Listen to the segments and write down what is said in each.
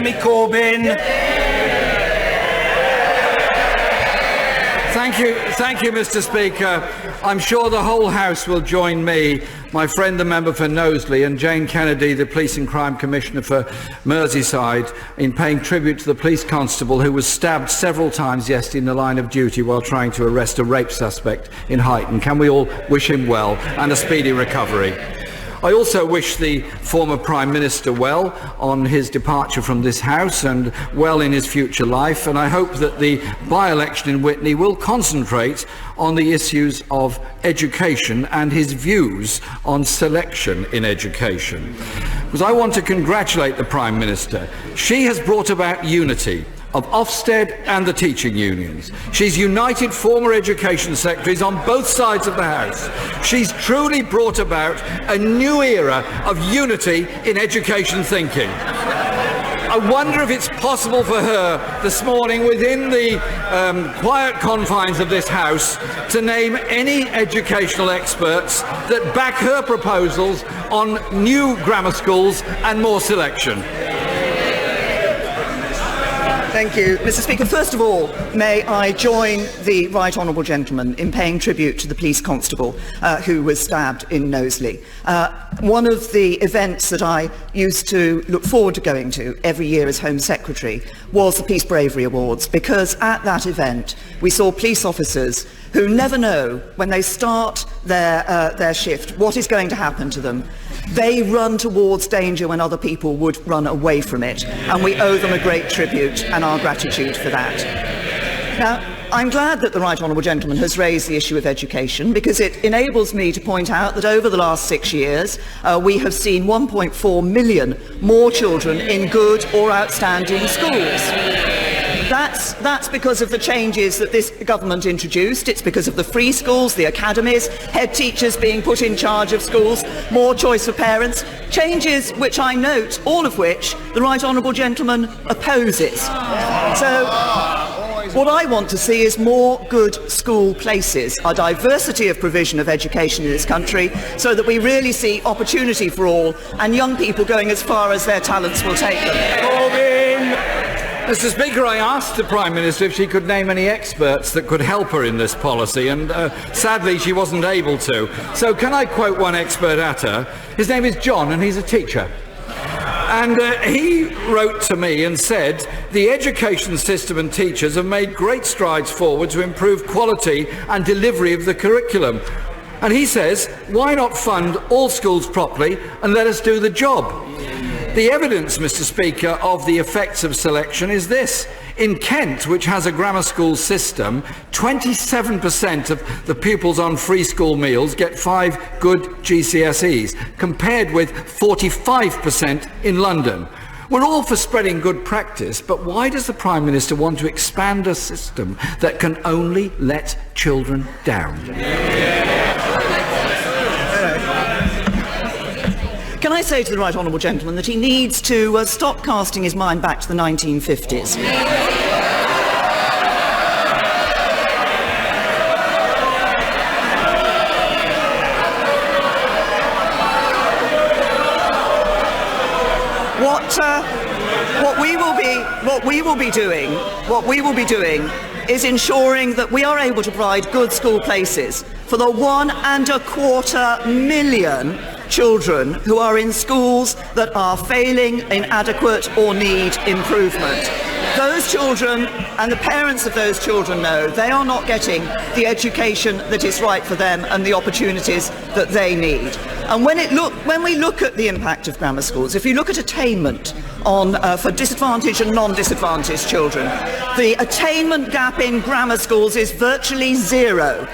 Jeremy Corbyn. Thank you, Mr. Speaker. I'm sure the whole House will join me, my friend the member for Knowsley, and Jane Kennedy, the Police and Crime Commissioner for Merseyside, in paying tribute to the police constable who was stabbed several times yesterday in the line of duty while trying to arrest a rape suspect in Huyton. Can we all wish him well and a speedy recovery? I also wish the former Prime Minister well on his departure from this House and well in his future life, and I hope that the by-election in Witney will concentrate on the issues of education and his views on selection in education. Because I want to congratulate the Prime Minister. She has brought about unity of Ofsted and the teaching unions. She's united former education secretaries on both sides of the House. She's truly brought about a new era of unity in education thinking. I wonder if it's possible for her this morning, within the quiet confines of this House, to name any educational experts that back her proposals on new grammar schools and more selection. Thank you, Mr. Speaker. First of all, may I join the right honourable gentleman in paying tribute to the police constable who was stabbed in Knowsley. One of the events that I used to look forward to going to every year as Home Secretary was the Peace Bravery Awards, because at that event we saw police officers who never know when they start their shift what is going to happen to them. They run towards danger when other people would run away from it, and we owe them a great tribute and our gratitude for that. Now, I'm glad that the right honourable gentleman has raised the issue of education, because it enables me to point out that over the last 6 years we have seen 1.4 million more children in good or outstanding schools. That's because of the changes that this government introduced. It's because of the free schools, the academies, head teachers being put in charge of schools, more choice for parents, changes which I note, all of which the right honourable gentleman opposes. So what I want to see is more good school places, a diversity of provision of education in this country, so that we really see opportunity for all and young people going as far as their talents will take them. Mr. Speaker, I asked the Prime Minister if she could name any experts that could help her in this policy, and sadly she wasn't able to. So can I quote one expert at her? His name is John, and he's a teacher. And he wrote to me and said, the education system and teachers have made great strides forward to improve quality and delivery of the curriculum. And he says, why not fund all schools properly and let us do the job? The evidence, Mr. Speaker, of the effects of selection is this. In Kent, which has a grammar school system, 27% of the pupils on free school meals get 5 good GCSEs, compared with 45% in London. We're all for spreading good practice, but why does the Prime Minister want to expand a system that can only let children down? Can I say to the right honourable gentleman that he needs to stop casting his mind back to the 1950s? What we will be doing is ensuring that we are able to provide good school places for the 1.25 million children who are in schools that are failing, inadequate or need improvement. Those children and the parents of those children know they are not getting the education that is right for them and the opportunities that they need. And when we look at the impact of grammar schools, if you look at attainment for disadvantaged and non-disadvantaged children, the attainment gap in grammar schools is virtually zero,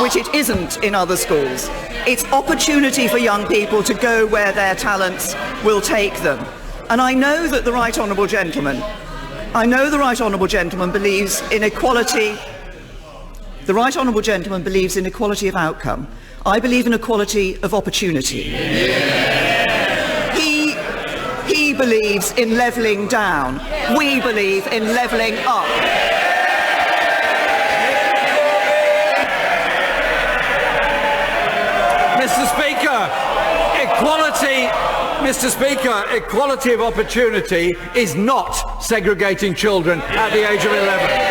which it isn't in other schools. It's opportunity for young people to go where their talents will take them. And I know that the right honourable gentleman believes in equality. The right honourable gentleman believes in equality of outcome. I believe in equality of opportunity. He believes in levelling down. We believe in levelling up. Mr. Speaker, Mr. Speaker, equality of opportunity is not segregating children at the age of 11.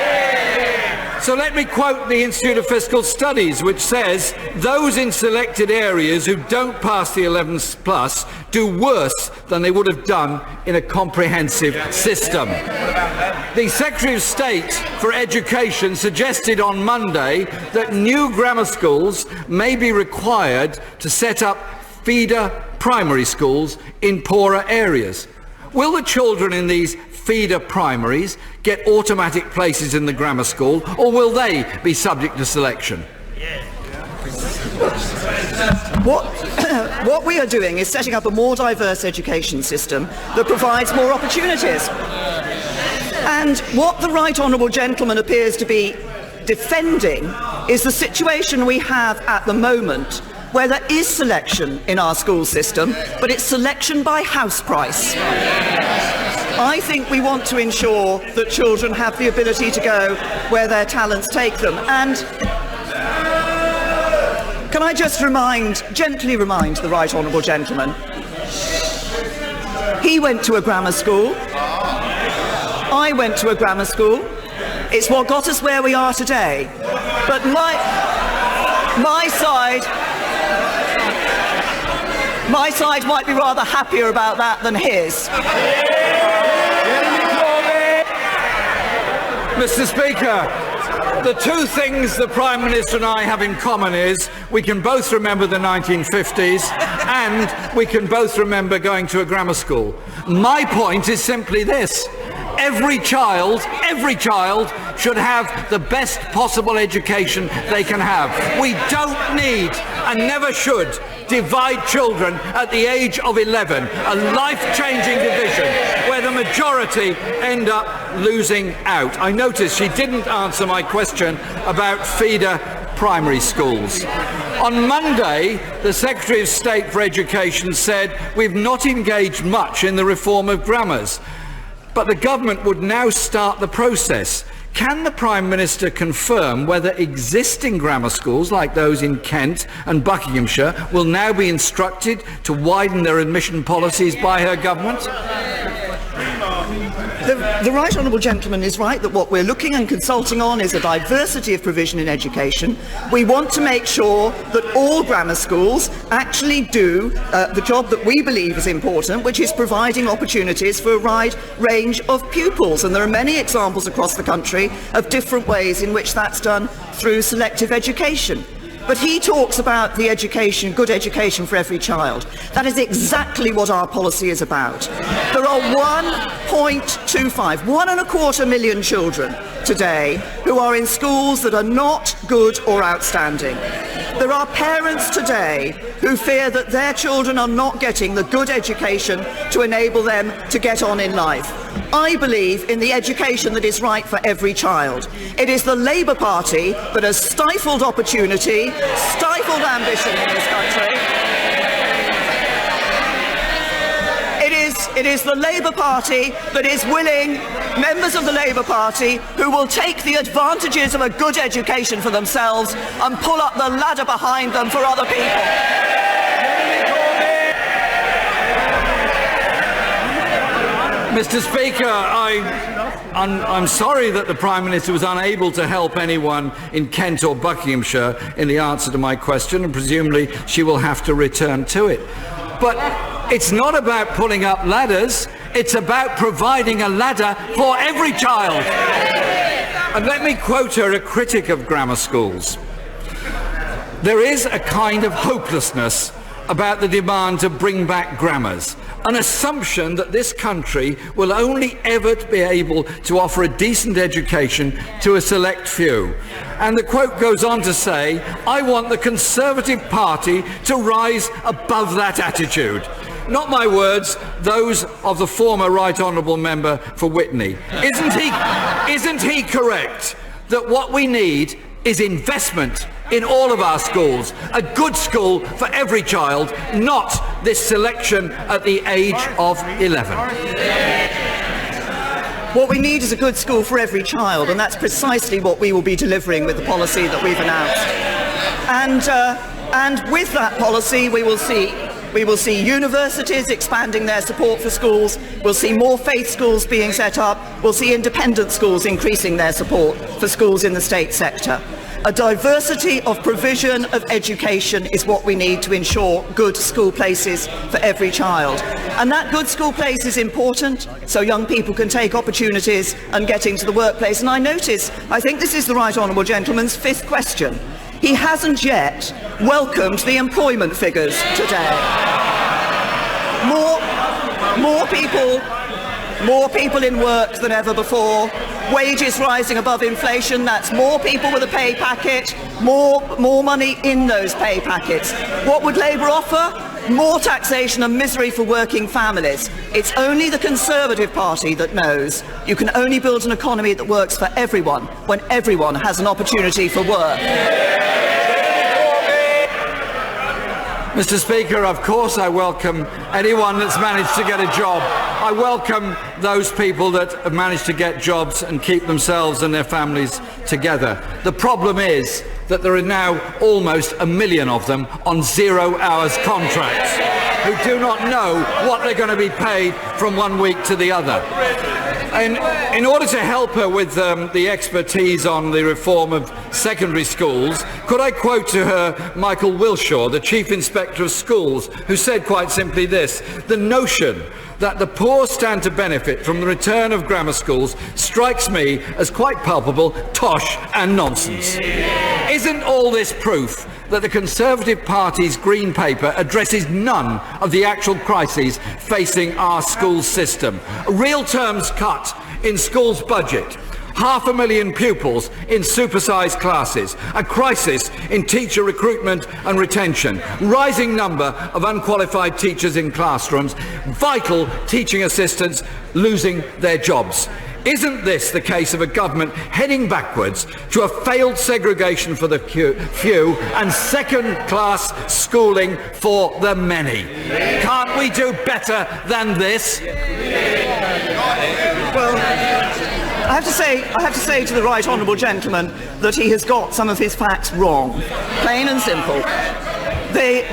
So let me quote the Institute of Fiscal Studies, which says those in selected areas who don't pass the 11 plus do worse than they would have done in a comprehensive system. The Secretary of State for Education suggested on Monday that new grammar schools may be required to set up feeder primary schools in poorer areas. Will the children in these feeder primaries get automatic places in the grammar school, or will they be subject to selection? What we are doing is setting up a more diverse education system that provides more opportunities. And what the Right Honourable Gentleman appears to be defending is the situation we have at the moment, where there is selection in our school system, but it's selection by house price. I think we want to ensure that children have the ability to go where their talents take them. And can I just gently remind the Right Honourable Gentleman, he went to a grammar school, I went to a grammar school, it's what got us where we are today. But my side might be rather happier about that than his. Mr. Speaker, the two things the Prime Minister and I have in common is we can both remember the 1950s and we can both remember going to a grammar school. My point is simply this. Every child should have the best possible education they can have. We don't need and never should divide children at the age of 11, a life-changing division where the majority end up losing out. I noticed she didn't answer my question about feeder primary schools. On Monday, the Secretary of State for Education said we've not engaged much in the reform of grammars, but the government would now start the process. Can the Prime Minister confirm whether existing grammar schools like those in Kent and Buckinghamshire will now be instructed to widen their admission policies by her government? The Right Honourable Gentleman is right that what we're looking and consulting on is a diversity of provision in education. We want to make sure that all grammar schools actually do the job that we believe is important, which is providing opportunities for a wide range of pupils. And there are many examples across the country of different ways in which that's done through selective education. But he talks about the education, good education for every child. That is exactly what our policy is about. There are 1.25 million children today who are in schools that are not good or outstanding. There are parents today who fear that their children are not getting the good education to enable them to get on in life. I believe in the education that is right for every child. It is the Labour Party that has stifled opportunity, stifled ambition in this country. It is the Labour Party that is willing, members of the Labour Party, who will take the advantages of a good education for themselves and pull up the ladder behind them for other people. Mr. Speaker, I'm sorry that the Prime Minister was unable to help anyone in Kent or Buckinghamshire in the answer to my question, and presumably she will have to return to it. But it's not about pulling up ladders, it's about providing a ladder for every child. And let me quote her, a critic of grammar schools. There is a kind of hopelessness about the demand to bring back grammars, an assumption that this country will only ever be able to offer a decent education to a select few. And the quote goes on to say, I want the Conservative Party to rise above that attitude. Not my words, those of the former Right Honourable Member for Witney. Isn't he correct that what we need is investment in all of our schools, a good school for every child, not this selection at the age of 11. What we need is a good school for every child, and that's precisely what we will be delivering with the policy that we've announced. And with that policy, we will see We will see universities expanding their support for schools. We'll see more faith schools being set up. We'll see independent schools increasing their support for schools in the state sector. A diversity of provision of education is what we need to ensure good school places for every child. And that good school place is important so young people can take opportunities and get into the workplace. And I think this is the Right Honourable Gentleman's fifth question. He hasn't yet welcomed the employment figures today. More people in work than ever before. Wages rising above inflation, that's more people with a pay packet, more money in those pay packets. What would Labour offer? More taxation and misery for working families. It's only the Conservative Party that knows you can only build an economy that works for everyone when everyone has an opportunity for work. Mr. Speaker, of course I welcome anyone that's managed to get a job. I welcome those people that have managed to get jobs and keep themselves and their families together. The problem is that there are now almost 1 million of them on 0 hours contracts who do not know what they're going to be paid from one week to the other. And in order to help her with the expertise on the reform of secondary schools, could I quote to her Michael Wilshaw, the Chief Inspector of Schools, who said quite simply this: the notion that the poor stand to benefit from the return of grammar schools strikes me as quite palpable tosh and nonsense. Isn't all this proof that the Conservative Party's Green Paper addresses none of the actual crises facing our school system? Real terms cut in schools' budget, 500,000 pupils in supersized classes, a crisis in teacher recruitment and retention, rising number of unqualified teachers in classrooms, vital teaching assistants losing their jobs. Isn't this the case of a government heading backwards to a failed segregation for the few and second-class schooling for the many? Can't we do better than this? Well, I have to say to the Right Honourable Gentleman that he has got some of his facts wrong, plain and simple.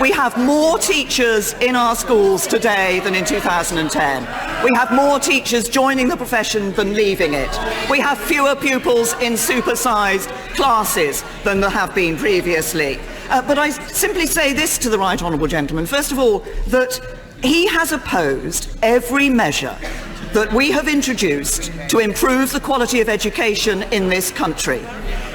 We have more teachers in our schools today than in 2010. We have more teachers joining the profession than leaving it. We have fewer pupils in supersized classes than there have been previously. But I simply say this to the Right Honourable Gentleman. First of all, that he has opposed every measure that we have introduced to improve the quality of education in this country.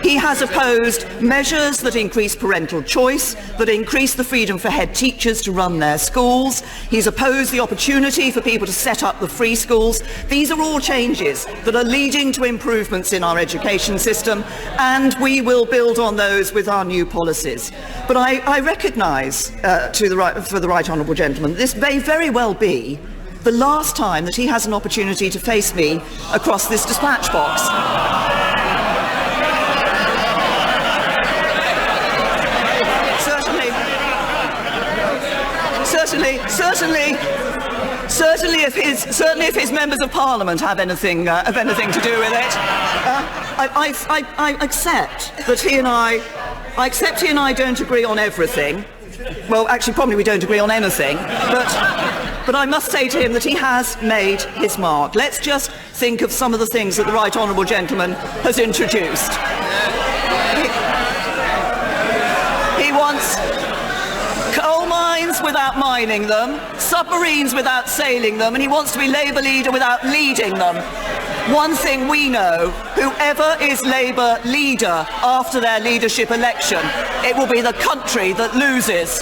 He has opposed measures that increase parental choice, that increase the freedom for head teachers to run their schools. He's opposed the opportunity for people to set up the free schools. These are all changes that are leading to improvements in our education system, and we will build on those with our new policies. But I recognise, for the Right Honourable Gentleman, this may very well be the last time that he has an opportunity to face me across this dispatch box. Certainly if his members of Parliament have anything to do with it. I accept that he and I don't agree on everything. Well, actually, probably we don't agree on anything, but I must say to him that he has made his mark. Let's just think of some of the things that the Right Honourable Gentleman has introduced. He wants coal mines without mining them, submarines without sailing them, and he wants to be Labour leader without leading them. One thing we know, whoever is Labour leader after their leadership election, it will be the country that loses.